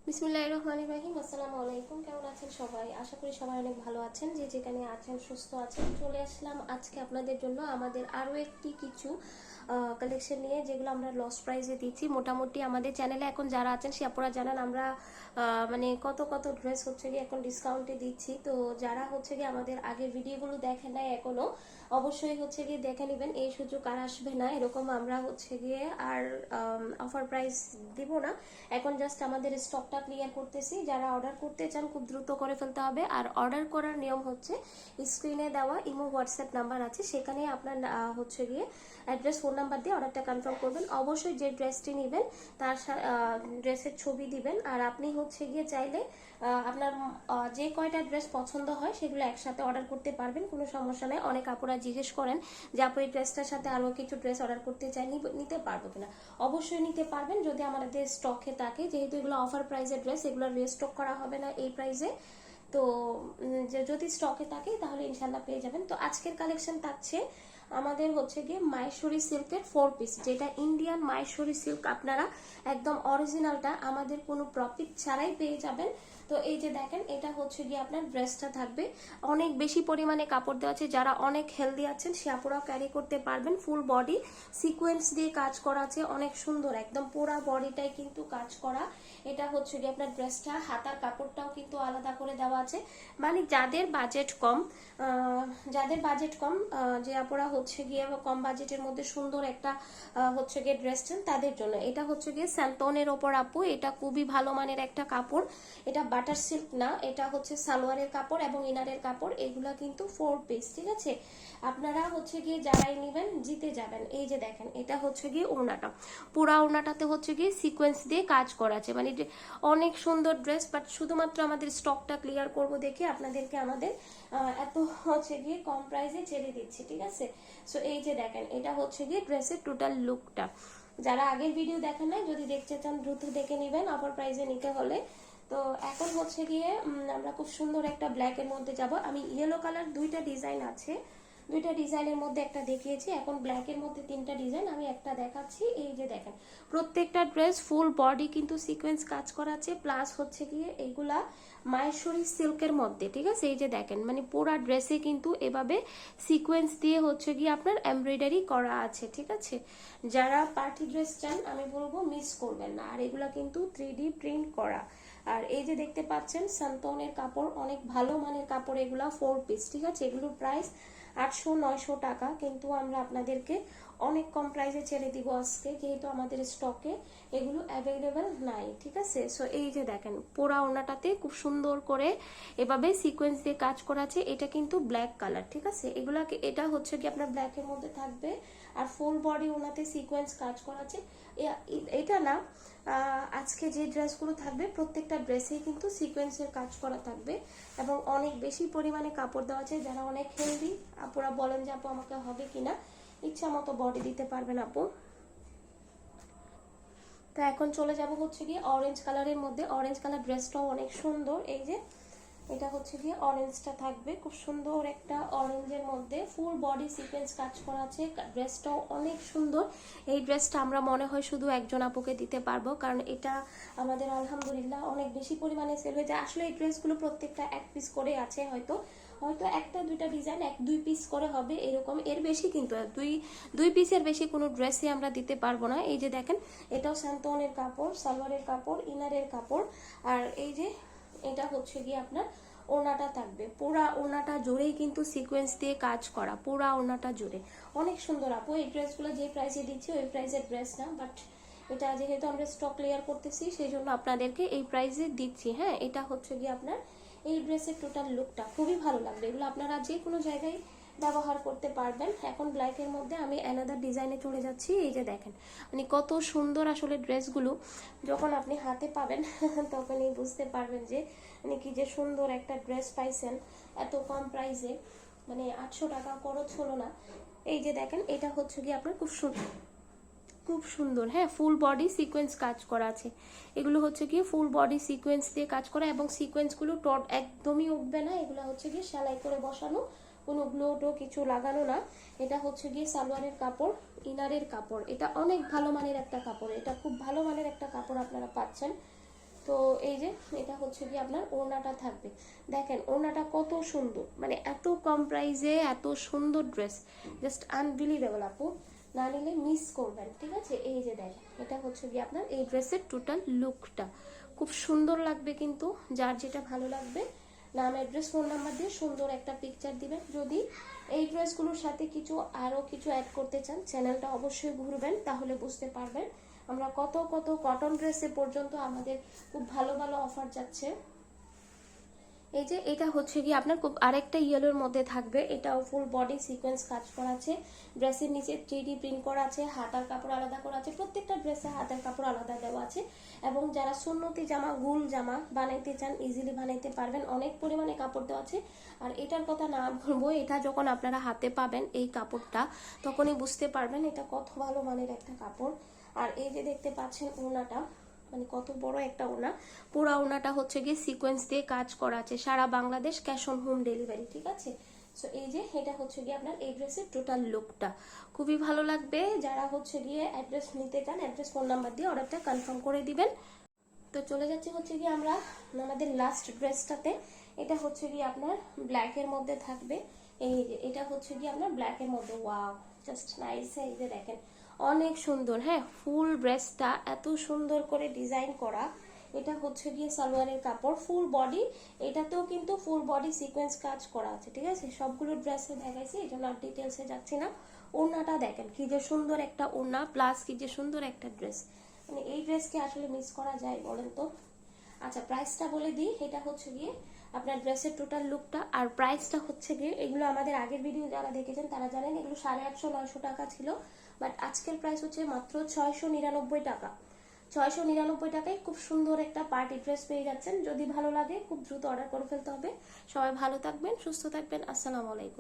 বিসমিল্লাহির রহমানির রহিম। আসসালামু আলাইকুম। কেমন আছেন সবাই? আশা করি সবাই অনেক ভালো আছেন, যে যেখানে আছেন সুস্থ আছেন। চলে আসলাম আজকে আপনাদের জন্য আমাদের আরও একটি কিছু কালেকশন নিয়ে, যেগুলো আমরা লস প্রাইসে দিচ্ছি। মোটামুটি আমাদের চ্যানেলে এখন যারা আছেন সে আপনারা জানান আমরা মানে কত কত ড্রেস হচ্ছে গিয়ে এখন ডিসকাউন্টে দিচ্ছি। তো যারা হচ্ছে গিয়ে আমাদের আগের ভিডিওগুলো দেখেন নাই এখনো, অবশ্যই হচ্ছে গিয়ে দেখে নেবেন। এই সুযোগ আর আসবে না, এরকম আমরা হচ্ছে গিয়ে আর অফার প্রাইস দিব না। এখন জাস্ট আমাদের স্টকটা ক্লিয়ার করতেছি। যারা অর্ডার করতে চান খুব দ্রুত করে ফেলতে হবে। আর অর্ডার করার নিয়ম হচ্ছে, স্ক্রিনে দেওয়া ইমো হোয়াটসঅ্যাপ নাম্বার আছে, সেখানে আপনার হচ্ছে গিয়ে অ্যাড্রেস ফোন নাম্বার দিয়ে অর্ডারটা কনফার্ম করবেন। অবশ্যই যে ড্রেসটি নেবেন তার ড্রেসের ছবি দিবেন। আর আপনি হচ্ছে গিয়ে চাইলে আপনার যে কয়টা ড্রেস পছন্দ হয় সেগুলো একসাথে অর্ডার করতে পারবেন, কোনো সমস্যা নেই। অনেক আপুরা জিজ্ঞেস করেন যে আপু এই ড্রেসটার সাথে আরও কিছু ড্রেস অর্ডার করতে চাই, নিতে পারবো কিনা। অবশ্যই নিতে পারবেন যদি আমাদের স্টকে থাকে, যেহেতু এগুলো অফার প্রাইসের ড্রেস, এগুলো রিস্টক করা হবে না এই প্রাইসে। তো যদি স্টকে থাকে তাহলে ইনশাল্লাহ পেয়ে যাবেন। তো আজকের কালেকশন থাকছে আমাদের হচ্ছে গিয়ে মাহেশ্বরী সিল্কের 4 পিস, যেটা ইন্ডিয়ান মাহেশ্বরী সিল্ক। আপনারা একদম অরিজিনালটা আমাদের কোনো প্রফিট ছাড়াই পেয়ে যাবেন। তো এই যে দেখেন, এটা হচ্ছে গিয়ে আপনার ড্রেসটা থাকবে, অনেক বেশি পরিমাণে কাপড় দেওয়া আছে। যারা অনেক হেলদি আছেন সে আপুরাও ক্যারি করতে পারবেন। ফুল বডি সিকোয়েন্স দিয়ে কাজ করা আছে, অনেক সুন্দর, একদম পুরা বডিটাই কিন্তু কাজ করা। এটা হচ্ছে গিয়ে আপনার ড্রেসটা, হাতার কাপড়টাও কিন্তু আলাদা করে দেওয়া আছে। মানে যাদের বাজেট কম, যাদের বাজেট কম, যে আপুরা হচ্ছে গিয়ে কম বাজেটের মধ্যে সুন্দর একটা হচ্ছে গিয়ে ড্রেস চান তাদের জন্য। এটা হচ্ছে গিয়ে স্যান্টনের ওপর আপু, এটা খুবই ভালো মানের একটা কাপড়। এটা বাটার সিল্ক না, এটা হচ্ছে সালোয়ারের কাপড় এবং ইনারের কাপড়। এগুলা কিন্তু 4 পিস, ঠিক আছে। আপনারা হচ্ছে গিয়ে যারাই নেবেন জিতে যাবেন। এই যে দেখেন, এটা হচ্ছে গিয়ে ওড়নাটা, পুরা ওড়নাটাতে হচ্ছে গিয়ে সিকোয়েন্স দিয়ে কাজ করা আছে। মানে অনেক সুন্দর ড্রেস, বাট শুধুমাত্র আমাদের স্টকটা ক্লিয়ার করব দেখে আপনাদেরকে আমাদের এত হচ্ছে গিয়ে কম প্রাইসে ছেড়ে দিচ্ছি, ঠিক আছে। সো এই যে দেখেন, এটা হচ্ছে গিয়ে ড্রেসের টোটাল লুকটা। যারা আগের ভিডিও দেখেন নাই, যদি দেখতে চান দ্রুত দেখে নেবেন অফার প্রাইসে নিতে হলে। তো এখন হচ্ছে গিয়ে আমরা খুব সুন্দর একটা ব্ল্যাক এর মধ্যে যাব। আমি ইয়েলো কালার দুইটা ডিজাইন আছে, দুইটা ডিজাইনের মধ্যে একটা দেখিয়েছি, এখন ব্ল্যাক এর মধ্যে তিনটা ডিজাইন আমি একটা দেখাচ্ছি। এই যে দেখেন, প্রত্যেকটা ড্রেস ফুল বডি কিন্তু সিকোয়েন্স কাজ করা আছে, প্লাস হচ্ছে গিয়ে এইগুলা মাহেশ্বরী সিল্কের মধ্যে, ঠিক আছে। এই যে দেখেন, মানে পুরা ড্রেসে কিন্তু এভাবে সিকোয়েন্স দিয়ে হচ্ছে গিয়ে আপনার এমব্রয়ডারি করা আছে, ঠিক আছে। যারা পার্টি ড্রেস চান আমি বলবো মিস করবেন না। আর এগুলা কিন্তু 3D প্রিন্ট করা। আর এই যে দেখতে পাচ্ছেন সান্তনের কাপড়, অনেক ভালো মানের কাপড়, এগুলা 4 পিস, ঠিক আছে। এগুলোর প্রাইস 800-900 টাকা, কিন্তু আমরা আপনাদেরকে অনেক কম প্রাইসে ছেড়ে দিব আজকে, যেহেতু আমাদের স্টকে এগুলো অ্যাভেলেবেল নাই, ঠিক আছে। সো এই যে দেখেন, পোড়া ওড়নাটাতে খুব সুন্দর করে এভাবে সিকোয়েন্স দিয়ে কাজ করা আছে। এটা কিন্তু ব্ল্যাক কালার, ঠিক আছে। এগুলাকে, এটা হচ্ছে কি আপনার ব্ল্যাকের মধ্যে থাকবে, আর ফুল বডি ওনাতে সিকোয়েন্স কাজ করা আছে। এটা না, আজকে যে ড্রেসগুলো থাকবে প্রত্যেকটা ড্রেসেই কিন্তু সিকোয়েন্সের কাজ করা থাকবে এবং অনেক বেশি পরিমাণে কাপড় দেওয়া আছে। যারা অনেক হেলদি আপুরা বলেন যে আপু আমাকে হবে কিনা, ইচ্ছা মতো বডি দিতে পারবেন আপু। তো এখন চলে যাব হচ্ছে গিয়ে অরেঞ্জ কালারের মধ্যে। অরেঞ্জ কালার ড্রেসটাও অনেক সুন্দর। এই যে এটা হচ্ছে গিয়ে অরেঞ্জটা থাকবে, খুব সুন্দর একটা অরেঞ্জের মধ্যে ফুল বডি সিকোয়েন্স কাজ করা আছে। ড্রেসটাও অনেক সুন্দর। এই ড্রেসটা আমরা মনে হয় শুধু একজন আপুকে দিতে পারবো, কারণ এটা আমাদের আলহামদুলিল্লাহ অনেক বেশি পরিমাণে সেল হয়ে যায়। আসলে এই ড্রেসগুলো প্রত্যেকটা এক পিস করে আছে, হয়তো হয়তো একটা দুইটা ডিজাইন 1-2 পিস করে হবে এরকম, এর বেশি কিন্তু দুই পিসের বেশি কোনো ড্রেসই আমরা দিতে পারবো না। এই যে দেখেন, এটাও স্যান্তনের কাপড়, সালোয়ারের কাপড়, ইনারের কাপড়। আর এই যে এটা হচ্ছে গিয়ে আপনার ওড়নাটা থাকবে, পুরা ওড়নাটা জুড়েই কিন্তু সিকোয়েন্স দিয়ে কাজ করা, পুরা ওড়নাটা জুড়ে অনেক সুন্দর আপু। এই ড্রেসগুলো যে প্রাইসে দিচ্ছি ওই প্রাইসের ড্রেস না, বাট এটা যেহেতু আমরা স্টক ক্লিয়ার করতেছি সেই জন্য আপনাদেরকে এই প্রাইসে দিচ্ছি। হ্যাঁ, এটা হচ্ছে গিয়ে আপনার এই ড্রেসের টোটাল লুকটা খুবই ভালো লাগবে। এগুলো আপনারা যে কোনো জায়গায় ব্যবহার করতে পারবেন। এখন ব্ল্যাকের মধ্যে আমি অ্যানাদার ডিজাইনে চলে যাচ্ছি। এই যে দেখেন, মানে কত সুন্দর আসলে ড্রেসগুলো, যখন আপনি হাতে পাবেন তখনই বুঝতে পারবেন যে মানে কি যে সুন্দর একটা ড্রেস পাইছেন এত কম প্রাইসে। মানে 800 টাকা খরচ হলো না। এই যে দেখেন, এটা হচ্ছে কি আপনার খুব সুন্দর, খুব সুন্দর। হ্যাঁ, ফুল বডি সিকোয়েন্স কাজ করা আছে। এগুলো হচ্ছে গিয়ে ফুল বডি সিকোয়েন্স দিয়ে কাজ করা, এবং সিকোয়েন্সগুলো টট একদমই উঠবে না। এগুলো হচ্ছে গিয়ে সেলাই করে বসানো, কোনো গ্লো টো কিছু লাগানো না। এটা হচ্ছে গিয়ে সালোয়ারের কাপড়, ইনারের কাপড়। এটা অনেক ভালো মানের একটা কাপড়, এটা খুব ভালো মানের একটা কাপড় আপনারা পাচ্ছেন। তো এই যে এটা হচ্ছে কি আপনার ওড়নাটা থাকবে। দেখেন ওড়নাটা কত সুন্দর, মানে এত কম প্রাইসে এত সুন্দর ড্রেস, জাস্ট আনবিলিভেবল আপু, না নিলে মিস করবেন। ঠিক আছে, এই যে দেখেন এটা হচ্ছে কি আপনার এই ড্রেসের টোটাল লুকটা খুব সুন্দর লাগবে, কিন্তু যার যেটা ভালো লাগবে নাম, অ্যাড্রেস, ফোন নাম্বার দিয়ে সুন্দর একটা পিকচার দিবেন। যদি এই ড্রেসগুলোর সাথে আরও কিছু অ্যাড করতে চান, চ্যানেলটা অবশ্যই ঘুরবেন, তাহলে বুঝতে পারবেন আমরা কত কত কটন ড্রেসে পর্যন্ত আমাদের খুব ভালো ভালো অফার যাচ্ছে। এই যে এটা হচ্ছে কি আপনার খুব আরেকটা ইয়েলোর মধ্যে থাকবে, এটাও ফুল বডি সিকোয়েন্স কাজ করা আছে, ড্রেসের নিচে 3D প্রিন্ট করা আছে, হাতার কাপড় আলাদা করা আছে, প্রত্যেকটা ড্রেসে হাতের কাপড় আলাদা দেওয়া আছে। এবং যারা সুন্নতি জামা, গুল জামা বানাইতে চান ইজিলি বানাইতে পারবেন, অনেক পরিমাণে কাপড় দেওয়া আছে। আর এটার কথা না বলবো, এটা যখন আপনারা হাতে পাবেন এই কাপড়টা, তখনই বুঝতে পারবেন এটা কত ভালো মানের একটা কাপড়। আর এই যে দেখতে পাচ্ছেন ওড়নাটা, মানে কত বড় একটা ওড়না, পুরো ওড়নাটা হচ্ছে গিয়ে সিকোয়েন্স দিয়ে কাজ করা আছে, সারা Bangladesh cash on home delivery. ঠিক আছে, সো এই যে এটা হচ্ছে গিয়ে আপনার এই ড্রেসের টোটাল লুকটা খুবই ভালো লাগবে। যারা হচ্ছে গিয়ে অ্যাড্রেস নিতে চান, অ্যাড্রেস ফোন নাম্বার দিয়ে অর্ডারটা কনফার্ম করে দিবেন। তো চলে যাচ্ছি হচ্ছে গিয়ে আমরা আমাদের লাস্ট ড্রেসটাতে। এটা হচ্ছে গিয়ে আপনার ব্ল্যাকের মধ্যে থাকবে। এই যে এটা হচ্ছে গিয়ে আপনার ব্ল্যাকের মধ্যে, ওয়াও জাস্ট নাইস। এই যে দেখেন অনেক সুন্দর, হ্যাঁ ফুল ড্রেসটা এত সুন্দর করে ডিজাইন করা। এটা হচ্ছে গিয়ে সালোয়ারের কাপড়, ফুল বডি, এটাতেও কিন্তু ফুল বডি সিকোয়েন্স কাজ করা আছে। ঠিক আছে, সবগুলো ড্রেসে দেখাইছি, এই জন্য আর ডিটেলসে যাচ্ছি না। ওড়নাটা দেখেন কি যে সুন্দর একটা ওড়না, প্লাস কি যে সুন্দর একটা ড্রেস, মানে এই ড্রেসকে আসলে মিস করা যায় বলেন তো? আচ্ছা প্রাইসটা বলে দিই, এটা হচ্ছে গিয়ে আপনার ড্রেসের টোটাল লুকটা, আর প্রাইসটা হচ্ছে গিয়ে, এগুলো আমাদের আগের ভিডিও যারা দেখেছেন তারা জানেন এগুলো 850-900 টাকা ছিল, বাট আজকের প্রাইস হচ্ছে মাত্র 699 টাকা। 699 টাকায় খুব সুন্দর একটা পার্টি ড্রেস পেয়ে যাচ্ছেন। যদি ভালো লাগে খুব দ্রুত অর্ডার করে ফেলতে হবে। সবাই ভালো থাকবেন, সুস্থ থাকবেন, আসসালামু আলাইকুম।